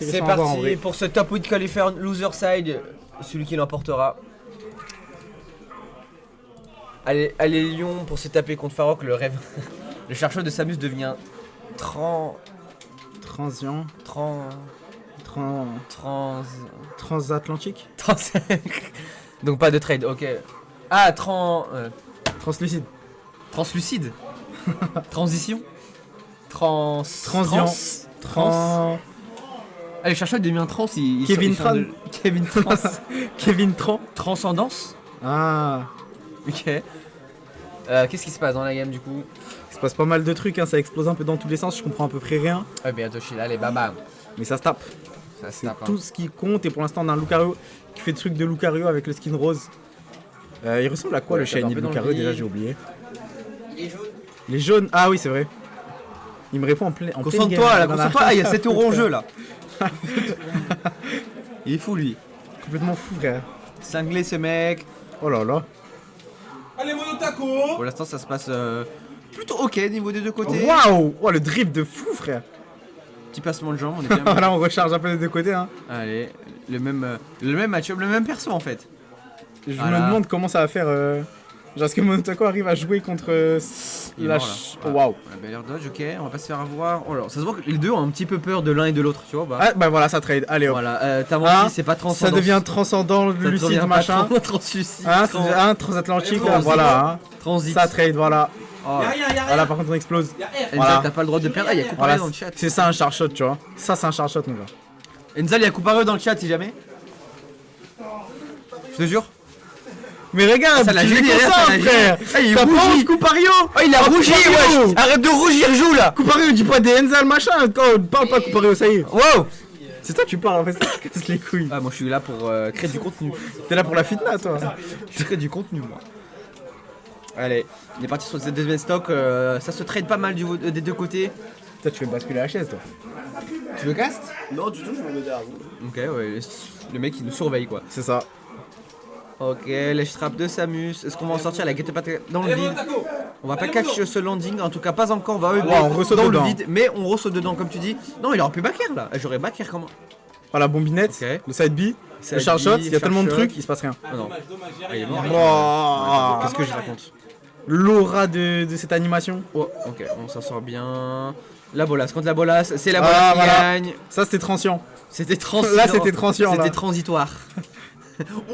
intéressant C'est à voir en vrai. parti pour ce top 8 qualifier loser side, celui qui l'emportera. Allez, allez Lyon pour se taper contre Farok, le rêve. Le chercheur de Samus devient Transient. Transatlantique. Donc pas de trade, ok. Ah, Translucide. translucide. Transition. Transient. Ah, le chercheur devient trans, Kevin Tran. Kevin Trans. Kevin Tran. Transcendance. Ah. Ok. Qu'est-ce qui se passe dans la game du coup? Il se passe pas mal de trucs, hein, ça explose un peu dans tous les sens, je comprends à peu près rien. Ouais, bientôt je suis là, allez, bam. Mais ça se tape. Ça se C'est tape. tout ce qui compte et pour l'instant on a un Lucario qui fait le truc de Lucario avec le skin rose. Il ressemble à quoi Ouais, le ça va un shiny peu de dans le Lucario vide. déjà j'ai oublié. Il est jaune. Les jaunes, ah oui c'est vrai. Il me répond en plein. Concentre-toi là, concentre-toi. Ah, il y a 7 euros en jeu là. Il est fou lui. Complètement fou frère. Cinglé ce mec. Oh là là. Allez, Monotaco. Pour l'instant ça se passe plutôt ok niveau des deux côtés. Waouh. Oh le drip de fou frère. Petit passement de jambes, on est bien. Là on recharge un peu des deux côtés hein. Allez, le même match-up, le même perso en fait. Je Voilà. me demande comment ça va faire. Genre est-ce que Monotako arrive à jouer contre Il est la mort, là. Oh, waouh. On a bel air dodge, ok, on va pas se faire avoir. Oh là, ça se voit que les deux ont un petit peu peur de l'un et de l'autre, tu vois. Bah. Ah bah voilà ça trade, allez hop. Voilà, t'as menti, Ah, c'est pas transcendant. Ça devient transcendant, lucide machin. Translucide. Hein, transatlantique, Transit. voilà. Hein. Transit. Ça trade, voilà. Oh. Y'a rien, y'a rien. Voilà, par contre on explose. Y'a R. Enza, Voilà. t'as pas le droit de perdre. Ah, y'a Coupareux Voilà, dans le chat. c'est ça un char shot, tu vois. Ça c'est un char shot mon gars. Enza, il y a Coupareux dans le chat si jamais. Je te jure. Mais regarde, Ça l'a tu gêné, fais ça ça l'a frère. gêné. Ah, il T'as pas rougit. honte, Coupario. Oh, il a Oh, rougi, Coupario. wesh. Arrête de rougir, joue là. Coupario, dis pas des Enza machin. Parle pas Coupario, ça y est. Wow. C'est toi tu parles en fait, ça te casse les couilles. Ah, moi je suis là pour créer du contenu. T'es là pour la fitna toi. Je crée du contenu, moi. Allez, on est parti sur cette deuxième stock. Ça se trade pas mal des deux côtés. Toi tu fais basculer la chaise toi. Tu veux cast? Non, du tout, je me mets derrière vous. Ok, ouais, le mec il nous surveille quoi. C'est ça. Ok, les straps de Samus. Est-ce qu'on va en sortir la guette dans le Allez, vide? Monotaco. On va pas catch ce landing, en tout cas pas encore. On va Ouais, on ressaute dans dedans. le vide, mais on ressaute dedans comme tu dis. Non, il aurait pu backer là. J'aurais backer comment? Voilà, bombinette, Ok. le side B, le Side char B, shot, il y a char tellement de shot. trucs, il se passe rien. Ah non. Dommage, y'a Ah, il est rien. mort. Oh. Qu'est-ce que je raconte? L'aura de cette animation. Oh, ok, on s'en sort bien. La bolasse, contre la bolasse, c'est la Ah, bolasse qui voilà. gagne. Ça c'était transient. C'était transitoire. Là, c'était transient, là. C'était transitoire.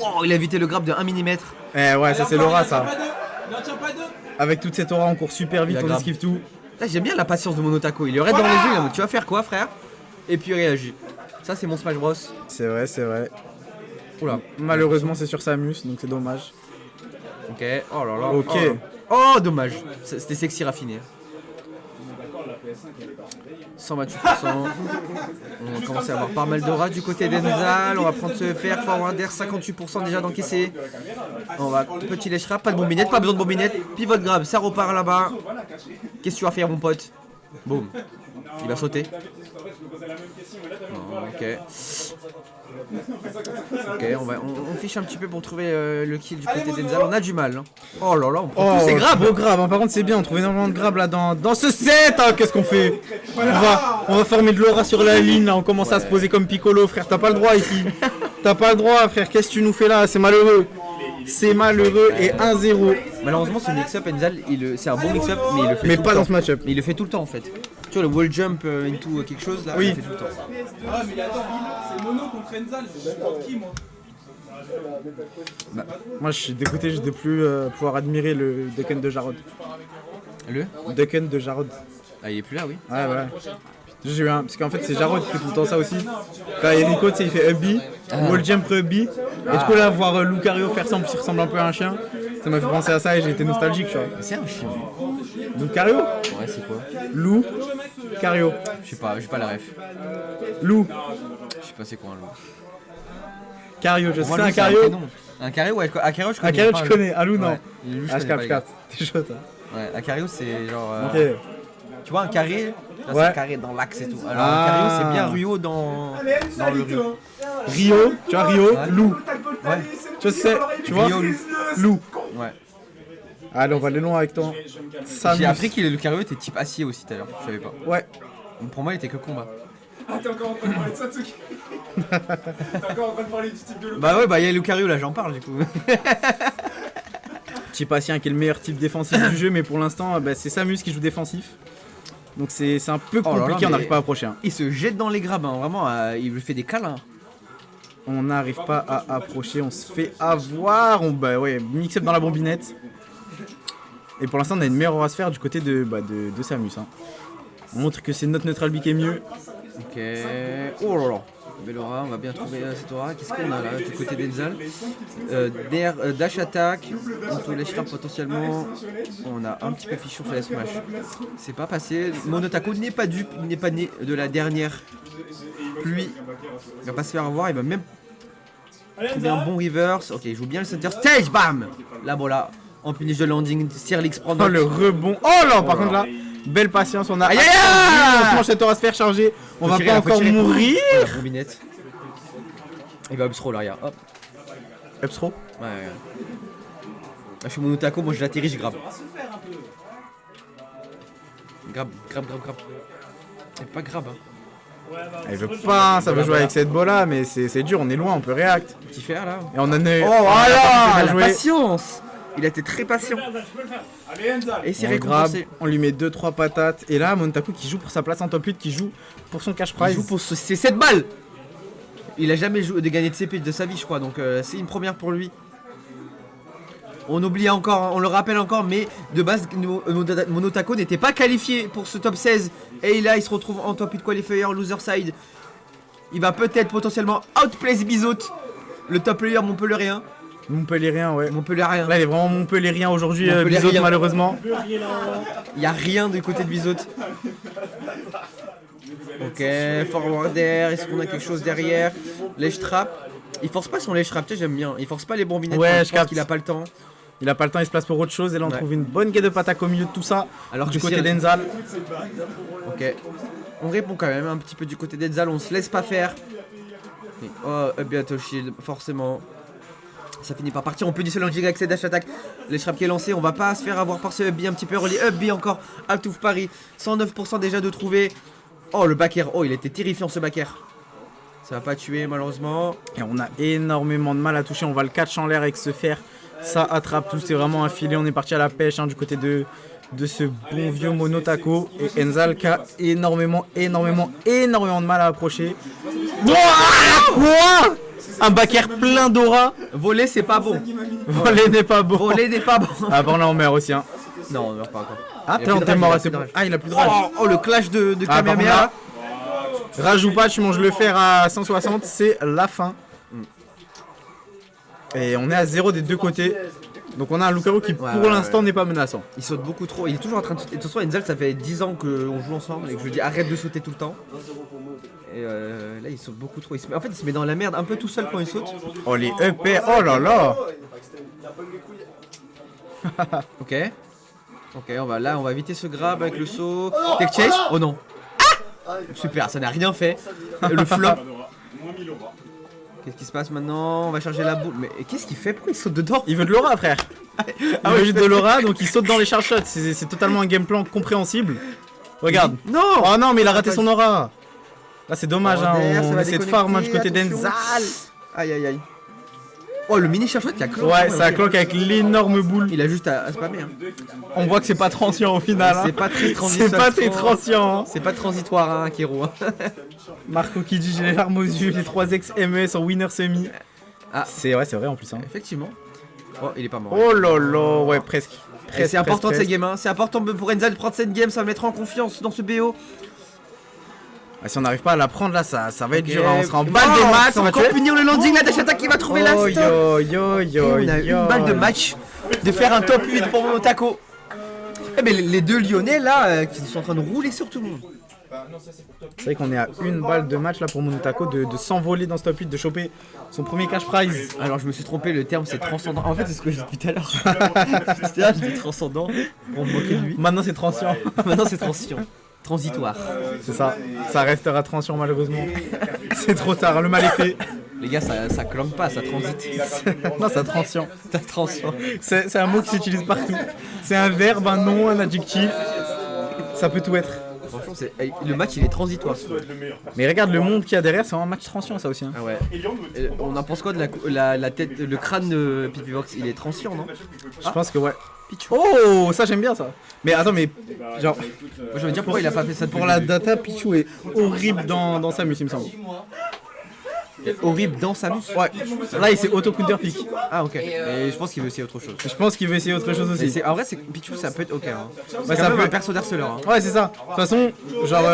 Wow, il a évité le grab de 1 mm. Eh ouais, ça c'est l'aura ça. Il en tient pas deux. Avec toute cette aura, on court super vite, Il a on grave. esquive tout. Là, j'aime bien la patience de Monotaco. Il est raide dans les yeux. Donc, tu vas faire quoi, frère? Et puis il réagit. Ça, c'est mon Smash Bros. C'est vrai, c'est vrai. Oula. Malheureusement, c'est sur Samus, donc c'est dommage. Ok. Oh là là. Ok. Oh, oh, dommage. C'était sexy raffiné. 128%. On va commencer à avoir pas mal d'aura du côté d'Enzal. On va prendre ce PR forward air 58% déjà d'encaissé. On va petit lèche rap, pas de bombinette, pas besoin de bombinette. Pivot grab, ça repart là-bas. Qu'est-ce que tu vas faire mon pote? Boum. Il va sauter. Non, ok. Ok, on fiche un petit peu pour trouver le kill du côté d'Enzal. On a du mal. Hein. Oh là là, on prend tous ces grabs. Beau grab, hein. Par contre c'est bien, on trouve énormément de grab là dans ce set. Hein. Qu'est-ce qu'on fait? On va former de l'aura sur la ligne là, on commence à se poser comme Piccolo frère, t'as pas le droit ici. T'as pas le droit frère, qu'est-ce que tu nous fais là? C'est malheureux. C'est malheureux et 1-0. Malheureusement, ce mix-up, Enzal, c'est un bon mix-up, mais il le fait Mais tout pas le dans temps. ce match-up. Mais il le fait tout le temps en fait. Tu vois, le wall jump into quelque chose là, Oui. il le fait tout le temps. Ah, mais attends, c'est Mono contre Enzal. Je suis contre qui, moi? Moi je suis dégoûté juste de plus pouvoir admirer le Ducken de Jarod. Le Ducken de Jarod. Ah, il est plus là, oui. Ouais, ouais. J'ai eu un. Parce qu'en fait, c'est Jarod qui fait tout le temps ça aussi. Quand il y a Nico, tu sais, il fait up B, wall jump up B. Et du coup, là, voir Lucario faire ça en plus, il ressemble un peu à un chien. Ça m'a fait penser à ça et j'ai été nostalgique, tu vois. C'est un chien. Lucario Ouais, c'est quoi? Lou Cario. Je sais pas, j'ai pas la ref. Lou Je sais pas c'est quoi un loup. Cario, je sais, Moi, c'est loup, un Cario. prénom. Un Cario, ouais, Cario, je connais. Cario, pas tu un connais. loup. Ah, Lou, non. Ouais. Loup, je Ah, je connais pas, les gars. capte. T'es chaud, toi. Ouais, un Cario, c'est genre. Ok. Tu vois, un carré, là, c'est Ouais. un carré dans l'axe et tout. Alors, Ah. un Cario, c'est bien Ruo dans le Rio. Rio, tu vois, Rio, Ouais. Lou. Ouais. Je sais, tu vois. Rio, Lou. Lou. Ouais. Allez, on va aller loin avec toi. J'ai Samus. appris que le Cario était type acier aussi tout à l'heure. Je savais pas. Ouais. Pour moi, il était que combat. Ah, t'es encore en train de parler de Satsuki. T'es encore en train de parler du type de Bah ouais, bah il y a Lucario là, j'en parle du coup. Je sais pas si qui est le meilleur type défensif du jeu, mais pour l'instant, bah, c'est Samus qui joue défensif. Donc c'est un peu Oh là là, compliqué, on mais- n'arrive pas à approcher. Hein. Il se jette dans les grabes, hein, vraiment, il lui fait des câlins. On n'arrive pas à approcher, on se fait avoir. Bah ouais, mix-up dans la bombinette. Et pour l'instant, on a une meilleure aura sphère du côté de Samus. Hein. On montre que c'est notre neutral B qui est mieux. Ok. Oh là là. Belle aura, on va bien trouver cette aura. Qu'est-ce qu'on a là du côté d'Enzal Dash attack, on peut les frappe potentiellement. On a un petit peu fichu sur la smash. C'est pas passé. Monotako n'est pas dupe, il n'est pas né de la dernière pluie. Il va pas se faire avoir, il va même trouver un bon reverse. Ok, il joue bien le center stage, bam. Là voilà, en punish de landing, Sirlix prend Oh le rebond. Oh là, par contre là, belle patience, on a. Aïe, aïe, aïe. On se mange cette aura sphère chargée. On va tirer, pas là, faut encore tirer. mourir. Oh, la combinette. Il va upthrow là, regarde. Hop. Upstro. Ouais, ouais. Là, je suis monotako, moi je l'atterris, je grave. Grab. C'est pas grave, hein. Elle veut pas, ça veut jouer avec cette bola, mais c'est dur, on est loin, on peut react. Petit fer là. Et on a une. Oh voilà, bien la joué. patience. Il a été très patient. Allez, Enza. Et c'est On le grabe, récompensé. on lui met 2-3 patates. Et là, Montaku qui joue pour sa place en top 8, qui joue pour son cash Il prize. joue pour ses 7 balles. Il a jamais de gagné de CP de sa vie, je crois, donc c'est une première pour lui. On oublie encore, on le rappelle encore, mais de base, Monotako n'était pas qualifié pour ce top 16. Et là, il se retrouve en top 8 qualifier, loser side. Il va peut-être potentiellement outplace Bizot, le top player montpellierien. Montpellierien, ouais. Montpellierien. Là, il est vraiment Montpellierien aujourd'hui, Montpellierien. Bizot, malheureusement. Il n'y a rien du côté de Bizot. Ok, forward air, est-ce qu'on a quelque chose derrière? Ledge trap. Il force pas son ledge trap, tu sais, j'aime bien. Il force pas les bombinettes, Ouais, je je pense capte. qu'il a pas le temps. Il a pas le temps, il se place pour autre chose. Et là, on Ouais. trouve une bonne guet de patak au milieu de tout ça. Alors du que côté Cyril- d'Enzal. Ok. On répond quand même un petit peu du côté d'Enzal, on se laisse pas faire. Et- oh, up bientôt shield, forcément. Ça finit par partir, on peut dissoler un avec cette dash attack. Les trap qui est lancé, on va pas se faire avoir par ce up B un petit peu early. Up B encore, Altouf Paris. 109% déjà de trouver. Oh le back air, oh il était terrifiant ce back air. Ça va pas tuer malheureusement. Et on a énormément de mal à toucher. On va le catch en l'air avec ce fer. Ça attrape tout. C'est vraiment un filet. On est parti à la pêche du côté de ce bon vieux Monotako. Et Enzal qui a énormément de mal à approcher. Ouah, quoi? Un back air plein d'aura. Voler c'est pas bon. Voler n'est pas bon. Voler n'est pas bon. Ah bon, là on meurt aussi. Hein. Non on meurt pas encore. Ah, Il a plus de t'es rage, mort il a assez plus de bon. rage. Ah, il a plus de rage. Oh le clash de Ah, par contre, Kamehameha. là, rage ou pas, tu manges le fer à 160, c'est la fin. Et on est à 0 des deux côtés. Donc on a un Lucario qui Ouais, pour ouais, l'instant n'est pas menaçant. Il saute beaucoup trop, il est toujours en train de sauter. De toute façon, Enzal, ça fait 10 ans qu'on joue ensemble et que je lui dis arrête de sauter tout le temps. Et là, il saute beaucoup trop. En fait, il se met dans la merde un peu tout seul quand il saute. Oh les EP, oh là là. Ok. Ok, on va éviter ce grab avec le saut. Tech chase. Oh non. Ah super, ça n'a rien fait. Le flop. Qu'est-ce qui se passe maintenant? On va charger la boule. Mais qu'est-ce qu'il fait? Pourquoi il saute dedans? Il veut de l'aura, frère. Il veut juste de l'aura, donc il saute dans les charge shots. C'est totalement un game plan compréhensible. Regarde. Non. Oh non, mais il a raté son aura. Là c'est dommage, hein. Derrière, ça On va essaie de farm du côté déconnecter, d'Enzal. attention. Aïe aïe aïe. Oh le mini charge shot qui a cloqué. Ouais, ça cloque avec l'énorme boule. Il a juste à spammer. Hein. On voit que c'est pas transient au final. Hein. C'est pas très transitoire. C'est pas très transient. Hein. C'est pas transitoire, hein, Kero. Hein. Marco qui dit j'ai les larmes aux yeux, les 3 ex MES en winner semi. Ah. C'est ouais, c'est vrai en plus. Hein. Effectivement. Oh, il est pas mort. Oh là là, ouais, presque. Et c'est important presque. cette game, hein. C'est important pour Enzal de prendre cette game, ça va mettre en confiance dans ce BO. Ah, si on n'arrive pas à la prendre là, ça va être Ok. dur. Hein. On sera en balle Oh, de match. c'est On va encore tuer. punir le landing, la dash attack qui va trouver la Oh stop. yo yo Et yo on a yo. une balle de match de faire un top 8 pour Monotako. Eh ben les deux Lyonnais là qui sont en train de rouler sur tout le monde. C'est vrai qu'on est à une balle de match là pour Monotako de s'envoler dans ce top 8, de choper son premier cash prize. Alors je me suis trompé, le terme c'est transcendant. En fait c'est ce que j'ai dit tout à l'heure. C'est-à-dire je dis transcendant pour me moquer de lui. Maintenant c'est transient. Maintenant c'est transition. Transitoire. C'est ça. Ça restera transient malheureusement. C'est trop tard, le mal est fait. Les gars ça clanque pas, ça transite. Non, ça transient. Ça transient. C'est un mot qui s'utilise partout. C'est un verbe, un nom, un adjectif. Ça peut tout être. Franchement, le match il est transitoire. Mais regarde le monde qu'il y a derrière, c'est un match transient ça aussi. Hein. Ah ouais. On en pense quoi de la tête, le crâne de Pipivox? Il est transient, non? Je pense que ouais. Pichou. Oh, ça j'aime bien ça. Mais attends, mais genre. Moi, je veux dire pourquoi il a pas fait ça pour la data, Pichou est horrible dans Samus, il me semble. Horrible dans Samus. Ouais. Là, il s'est auto-counter pick. Ah ok. Et je pense qu'il veut essayer autre chose. Je pense qu'il veut essayer autre chose aussi. En vrai, Pichou, ça peut être ok. Hein. Ouais, ça peut un être perso d'harceleur. Hein. Ouais, c'est ça. De toute façon, genre,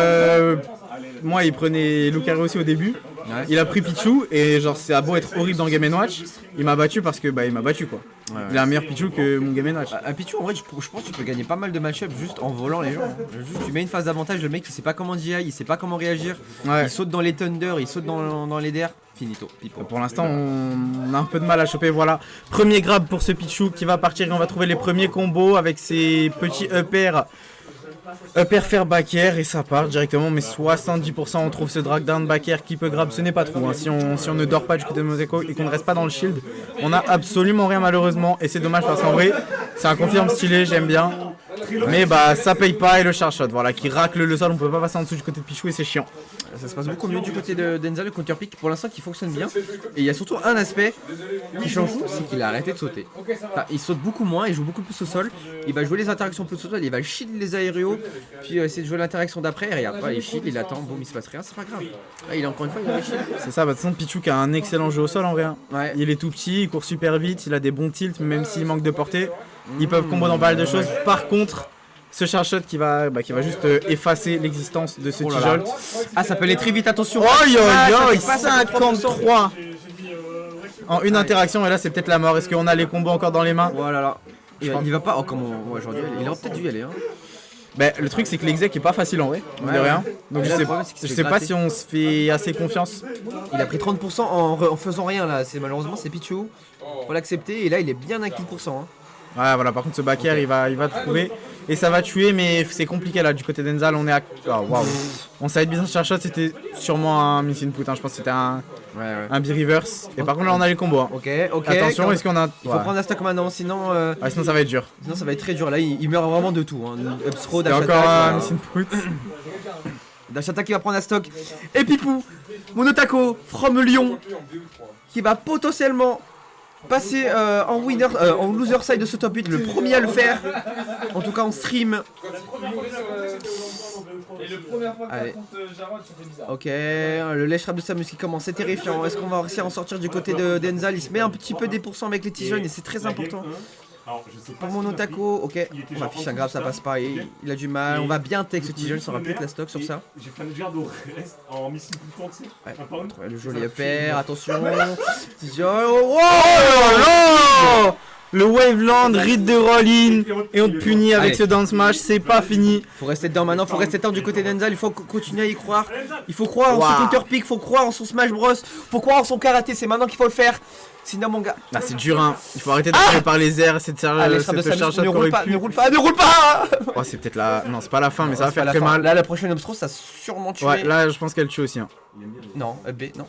moi, il prenait Lucario aussi au début. Ouais. Il a pris Pichou et genre, c'est à beau être horrible dans Game & Watch. Il m'a battu parce que il m'a battu quoi. Ouais, il a un meilleur Pichou que mon Game & Watch. Pichou, en vrai, je pense que tu peux gagner pas mal de match-up juste en volant les gens. Hein. Juste, tu mets une phase d'avantage, le mec il sait pas comment GI, il sait pas comment réagir. Ouais. Il saute dans les Thunder, il saute dans les DR. Finito. Pour l'instant, on a un peu de mal à choper. Voilà, premier grab pour ce Pichou qui va partir et on va trouver les premiers combos avec ses petits upper faire back air et ça part directement. Mais 70% on trouve ce drag down back air qui peut grab. Ce n'est pas trop. Hein. Si on ne dort pas du côté de Moseko et qu'on ne reste pas dans le shield, on a absolument rien malheureusement. Et c'est dommage parce qu'en vrai, c'est un confirme stylé, j'aime bien. Mais bah ça paye pas et le charge shot voilà qui racle le sol, on peut pas passer en dessous du côté de Pichou et c'est chiant. Ça se passe beaucoup mieux du côté de Denza, le counter pick pour l'instant qui fonctionne bien. Et il y a surtout un aspect qui change tout, c'est qu'il a arrêté de sauter. Enfin, il saute beaucoup moins, il joue beaucoup plus au sol, il va jouer les interactions plus au sol, il va shield les aériaux, puis essayer de jouer l'interaction d'après, et regarde, il shield, il attend, boum, il se passe rien, c'est pas grave. Là, il est encore une fois, il a shield. C'est ça, bah de toute façon Pichou qui a un excellent jeu au sol en vrai. Ouais. Il est tout petit, il court super vite, il a des bons tilts, même s'il manque de portée. Ils peuvent combo dans pas mal de choses. Par contre, ce charge shot qui va juste effacer l'existence de ce T-Jolt. Ah, ça peut aller très vite, attention. Oi, 53 en une interaction et là c'est peut-être la mort. Est-ce qu'on a les combos encore dans les mains? Voilà là. Il va pas. Oh, comment aujourd'hui il aurait peut-être dû y aller. Hein. Bah, le truc c'est que l'exec est pas facile en vrai, de rien. Donc je sais pas si on se fait assez confiance. Il a pris 30% en faisant rien là. Malheureusement c'est Pichou. Faut l'accepter et là il est bien à 15%. Hein. Ouais voilà, par contre ce back air il va trouver et ça va tuer mais c'est compliqué là du côté d'Enzal. On est à waouh. On side business charge shot, c'était sûrement un miss input hein. Je pense que c'était un B-reverse. Et par contre là on a les combos hein. Ok. Attention, est-ce qu'on a... Il faut prendre la stock maintenant sinon sinon ça va être dur. Sinon ça va être très dur là, il meurt vraiment de tout hein. C'est encore un miss input. Dash attack qui va prendre la stock. Et Pipou, Monotako from Lyon qui va potentiellement passer en winner, en loser side de ce top 8, le premier à le faire, en tout cas en stream. Allez. Ok, le lèche rap de Samus qui commence, c'est terrifiant. Est-ce qu'on va réussir à en sortir du côté de Denzal? Il se met un petit peu des pourcents avec les petits jeunes et c'est très important. Pour Monotako, ok, on va afficher un grave, ça passe pas, il a du mal, on va bien take ce petit jeune, ça aura peut-être la stock sur ça. J'ai fait un garde au reste en missile tout le temps, tu sais. Ouais, le joli upper, attention. Oh là là, le Waveland, read de roll-in et on te punit avec ce down smash, c'est pas fini. Faut rester dedans maintenant, faut rester dedans du côté d'Enzal, il faut continuer à y croire. Il faut croire en son counter pick, faut croire en son Smash Bros, faut croire en son karaté, c'est maintenant qu'il faut le faire. Sinon mon gars. Là c'est dur hein, il faut arrêter de faire par les airs, c'est de charge ne roule pas. Oh c'est peut-être la... Non c'est pas la fin mais ça va faire très mal. Là la prochaine obstro ça a sûrement tué. Ouais là je pense qu'elle tue aussi hein. Non, B, non.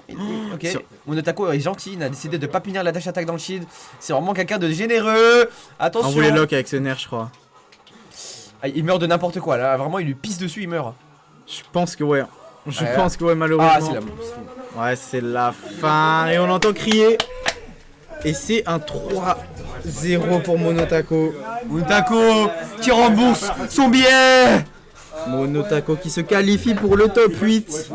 Ok. Monotako est gentil, il a décidé de pas punir la dash attack dans le shield. C'est vraiment quelqu'un de généreux. Attention. On voulait lock avec ce nerf je crois. Ah, il meurt de n'importe quoi là, vraiment il lui pisse dessus, il meurt. Je pense que ouais. Je pense que ouais malheureusement. Ah c'est la... Ouais c'est la fin et on entend crier. Et c'est un 3-0 pour Monotako. Monotako qui rembourse son billet. Monotako qui se qualifie pour le top 8.